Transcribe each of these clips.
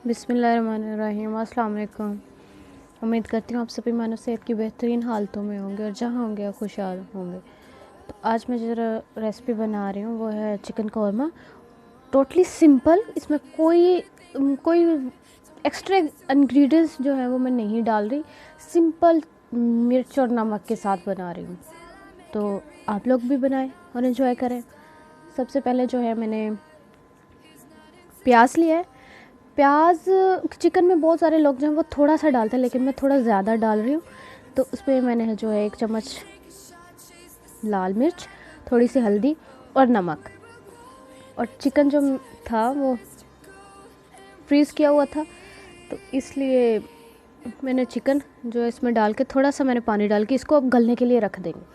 बिस्मिल्लाहिर्रहमानिर्रहीम। अस्सलाम वालेकुम। उम्मीद करती हूँ आप सभी मानव सेहत की बेहतरीन हालतों में होंगे और जहाँ होंगे आप खुशहाल होंगे। तो आज मैं जो रेसिपी बना रही हूँ वो है चिकन कौरमा। टोटली सिंपल, इसमें कोई एक्स्ट्रा इंग्रेडिएंट्स जो है वो मैं नहीं डाल रही। सिंपल मिर्च और नमक के साथ बना रही हूँ, तो आप लोग भी बनाएं और एंजॉय करें। सबसे पहले जो है मैंने प्याज लिया है। प्याज चिकन में बहुत सारे लोग जो हैं वो थोड़ा सा डालते हैं, लेकिन मैं थोड़ा ज़्यादा डाल रही हूँ। तो उसमें मैंने जो है 1 चम्मच लाल मिर्च, थोड़ी सी हल्दी और नमक, और चिकन जो था वो फ्रीज़ किया हुआ था, तो इसलिए मैंने चिकन जो है इसमें डाल के थोड़ा सा मैंने पानी डाल के इसको अब गलने के लिए रख देंगे।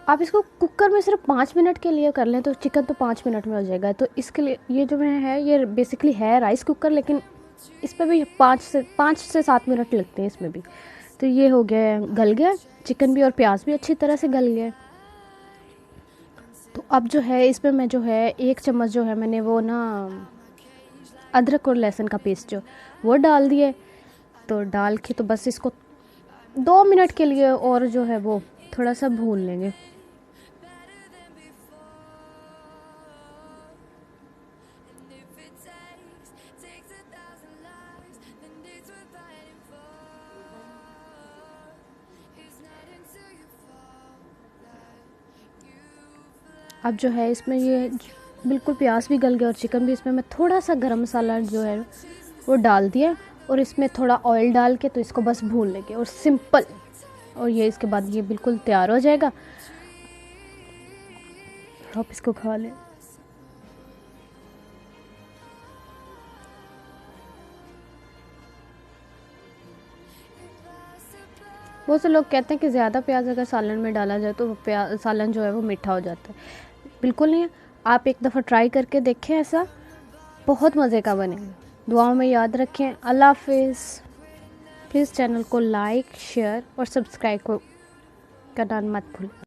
आप इसको कुकर में सिर्फ 5 मिनट के लिए कर लें तो चिकन तो 5 मिनट में हो जाएगा। तो इसके लिए ये जो है ये बेसिकली है राइस कुकर, लेकिन इस पर भी 5 से 7 मिनट लगते हैं इसमें भी। तो ये हो गया, गल गया चिकन भी और प्याज भी अच्छी तरह से गल गया। तो अब जो है इसमें मैं जो है 1 चम्मच जो है मैंने वो ना अदरक और लहसुन का पेस्ट जो वो डाल दिए। तो डाल के तो बस इसको 2 मिनट के लिए और जो है वो थोड़ा सा भून लेंगे। अब जो है इसमें ये बिल्कुल प्याज भी गल गया और चिकन भी, इसमें मैं थोड़ा सा गरम मसाला जो है वो डाल दिया और इसमें थोड़ा ऑयल डाल के तो इसको बस भून लेंगे और सिंपल। और ये इसके बाद ये बिल्कुल तैयार हो जाएगा, आप इसको खा लें। बहुत से लोग कहते हैं कि ज़्यादा प्याज अगर सालन में डाला जाए तो सालन जो है वो मीठा हो जाता है। बिल्कुल नहीं है, आप एक दफ़ा ट्राई करके देखें, ऐसा बहुत मज़े का बनेगा। दुआओं में याद रखें। अल्लाह हाफिज़। प्लीज़ चैनल को लाइक, शेयर और सब्सक्राइब को करना मत भूलें।